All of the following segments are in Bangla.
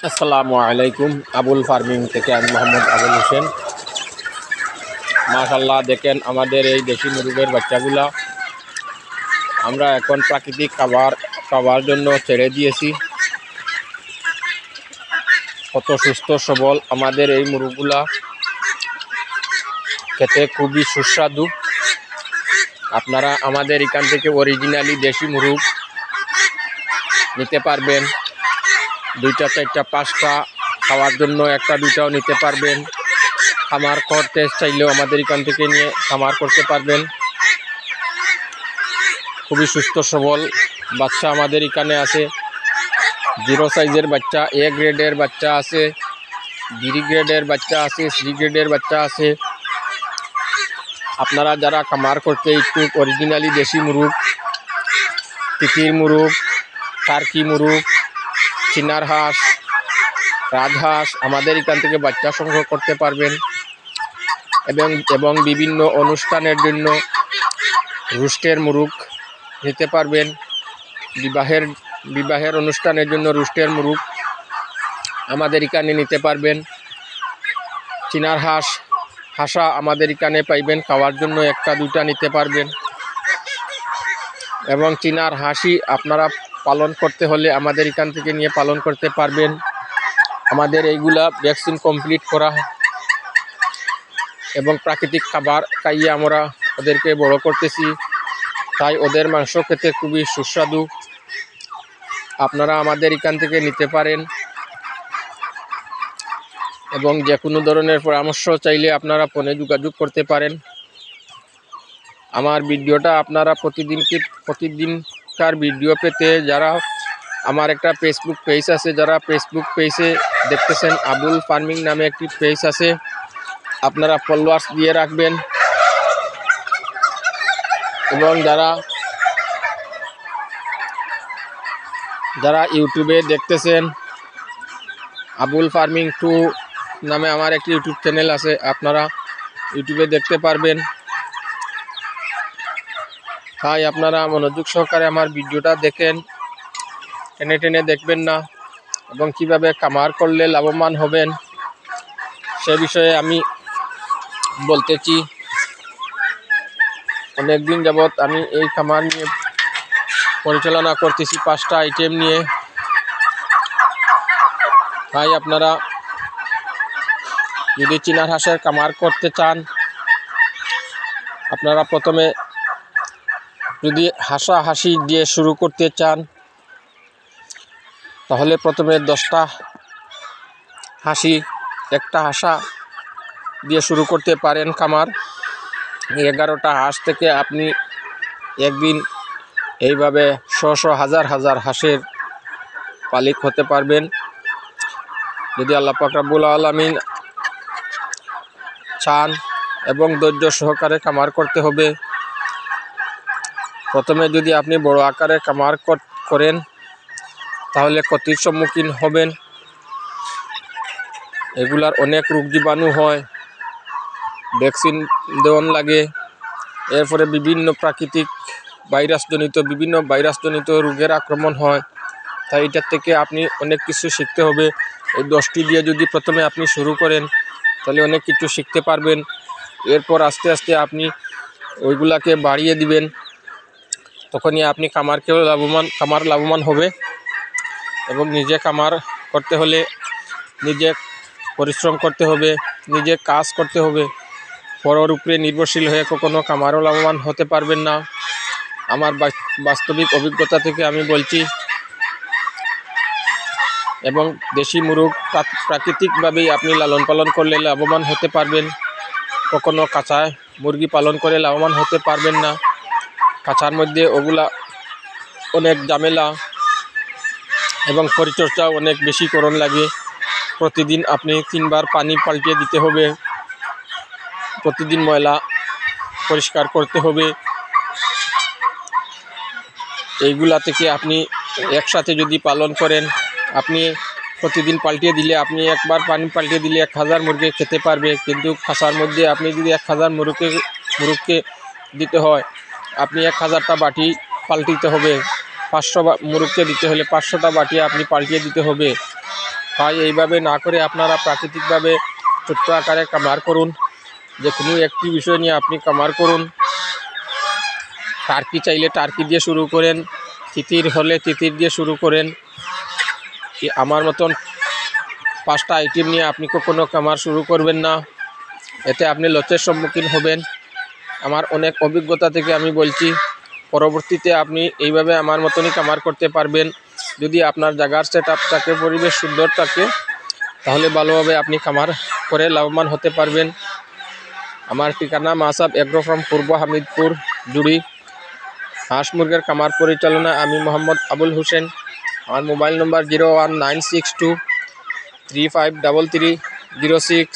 আসসালামু আলাইকুম। আবুল ফার্মিং থেকে আমি মোহাম্মদ আবুল হোসেন। মাশাআল্লাহ, দেখেন আমাদের এই দেশি মুরগের বাচ্চাগুলা আমরা এখন প্রাকৃতিক খাবার জন্য ছেড়ে দিয়েছি। কত সুস্থ সবল আমাদের এই মুরগগুলা, খেতে খুবই সুস্বাদু। আপনারা আমাদের এখান থেকে অরিজিনালি দেশি মুরগ নিতে পারবেন। 2টা 4টা 5টা খাওয়ার জন্য 1টা 2টাও নিতে পারবেন। খামার করতে চাইলেও আমাদের এখান থেকে নিয়ে খামার করতে পারবেন। খুবই সুস্থ সবল বাচ্চা আমাদের এখানে আছে। 0 সাইজের বাচ্চা, A গ্রেডের বাচ্চা আছে, B গ্রেডের বাচ্চা আছে, C গ্রেডের বাচ্চা আছে। আপনারা যারা খামার করতে ইচ্ছুক, অরিজিনালি দেশি মুরগ, তিতির মুরগ, টার্কি মুরগ, চিনার হাঁস, রাজহাঁস আমাদের এখান থেকে বাচ্চা সংগ্রহ করতে পারবেন। এবং বিভিন্ন অনুষ্ঠানের জন্য রুস্টের মুরগ নিতে পারবেন। বিবাহের অনুষ্ঠানের জন্য রুস্টের মুরগ আমাদের এখানে নিতে পারবেন। চিনার হাঁসা আমাদের এখানে পাইবেন, খাওয়ার জন্য 1টা 2টা নিতে পারবেন। এবং চিনার হাঁসি আপনারা পালন করতে হলে আমাদের এখান থেকে নিয়ে পালন করতে পারবেন। আমাদের এইগুলা ভ্যাকসিন কমপ্লিট করা এবং প্রাকৃতিক খাবার খাইয়ে আমরা ওদেরকে বড় করতেছি, তাই ওদের মাংস খেতে খুবই সুস্বাদু। আপনারা আমাদের এখান থেকে নিতে পারেন এবং যে কোনো ধরনের পরামর্শ চাইলে আপনারা ফোনে যোগাযোগ করতে পারেন। আমার ভিডিওটা আপনারা প্রতিদিনকার ভিডিও পেতে যারা আমার একটা ফেসবুক পেজ আছে, যারা ফেসবুক পেজে দেখতেছেন, আবুল ফার্মিং নামে একটি পেজ আছে, আপনারা ফলোয়ার্স দিয়ে রাখবেন। এবং যারা ইউটিউবে দেখতেছেন, আবুল ফার্মিং 2 নামে আমার একটি ইউটিউব চ্যানেল আছে, আপনারা ইউটিউবে দেখতে পারবেন। তাই আপনারা মনোযোগ সহকারে আমার ভিডিওটা দেখেন, টেনে টেনে দেখবেন না। এবং কিভাবে খামার করলে লাভবান হবেন সে বিষয়ে আমি বলতেছি। অনেকদিন যাবৎ আমি এই খামার নিয়ে পরিচালনা করতেছি, 5টা আইটেম নিয়ে। তাই আপনারা যদি চিনার হাঁসের খামার করতে চান, আপনারা প্রথমে যদি হাঁসি দিয়ে শুরু করতে চান, তাহলে প্রথমে 10টা হাঁসি, 1টা হাঁসা দিয়ে শুরু করতে পারেন খামার। 11টা হাঁস থেকে আপনি একদিন এইভাবে হাজার হাজার হাঁসের মালিক হতে পারবেন, যদি আল্লাহ পাক রব্বুল আলামিন চান। এবং ধৈর্য সহকারে খামার করতে হবে। প্রথমে যদি আপনি বড় আকারে খামার করেন তাহলে ক্ষতির সম্মুখীন হবেন। এগুলার অনেক রোগ জীবাণু হয়, ভ্যাকসিন দেওয়ান লাগে। এরপরে বিভিন্ন ভাইরাসজনিত রোগের আক্রমণ হয়। তাই এটার থেকে আপনি অনেক কিছু শিখতে হবে। এই 10টি দিয়ে যদি প্রথমে আপনি শুরু করেন তাহলে অনেক কিছু শিখতে পারবেন। এরপর আস্তে আস্তে আপনি ওইগুলাকে বাড়িয়ে দিবেন, তখনই আপনি খামার লাভবান হবে। এবং নিজে খামার করতে হলে নিজে পরিশ্রম করতে হবে, নিজে কাজ করতে হবে। পরের উপরে নির্ভরশীল হয়ে কখনো খামারও লাভবান হতে পারবেন না। আমার বাস্তবিক অভিজ্ঞতা থেকে আমি বলছি। এবং দেশি মুরগ প্রাকৃতিকভাবেই আপনি লালন পালন করলে লাভবান হতে পারবেন। কখনো কাঁচায় মুরগি পালন করে লাভবান হতে পারবেন না। কাঁচার মধ্যে ওগুলা অনেক ঝামেলা এবং পরিচর্যাও অনেক বেশি করণ লাগে। প্রতিদিন আপনি 3বার পানি পাল্টিয়ে দিতে হবে, প্রতিদিন ময়লা পরিষ্কার করতে হবে। এইগুলা থেকে আপনি একসাথে যদি পালন করেন, আপনি প্রতিদিন পাল্টিয়ে দিলে, আপনি একবার পানি পাল্টিয়ে দিলে 1000 মুরগি খেতে পারবে। কিন্তু খাঁচার মধ্যে আপনি যদি 1000 মুরগকে দিতে হয়, আপনি 1000টা বাটি পাল্টিতে হবে। 500 মুরগকে দিতে হলে 500টা বাটি আপনি পাল্টিয়ে দিতে হবে। তাই এইভাবে না করে আপনারা প্রাকৃতিকভাবে ছোট্ট আকারে কামার করুন। যে কোনো একটি বিষয় নিয়ে আপনি কামার করুন। টার্কি চাইলে টার্কি দিয়ে শুরু করেন, তিতির হলে তিতির দিয়ে শুরু করেন। আমার মতন 5টা আইটেম নিয়ে আপনি কখনো কামার শুরু করবেন না, এতে আপনি লসের সম্মুখীন হবেন। আমার অনেক অভিজ্ঞতা থেকে আমি বলছি, পরবর্তীতে আপনি এইভাবে আমার মতনই কামার করতে পারবেন। যদি আপনার জায়গার সেট আপ থাকে, পরিবেশ সুন্দর থাকে, তাহলে ভালোভাবে আপনি কামার করে লাভবান হতে পারবেন। আমার ঠিকানা মাসাব এগ্রো ফার্ম, পূর্ব হামিদপুর, জুড়ি। হাঁস মুরগের কামার পরিচালনা আমি মোহাম্মদ আবুল হোসেন। আমার মোবাইল নম্বর 01962353306।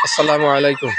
আসসালামু আলাইকুম।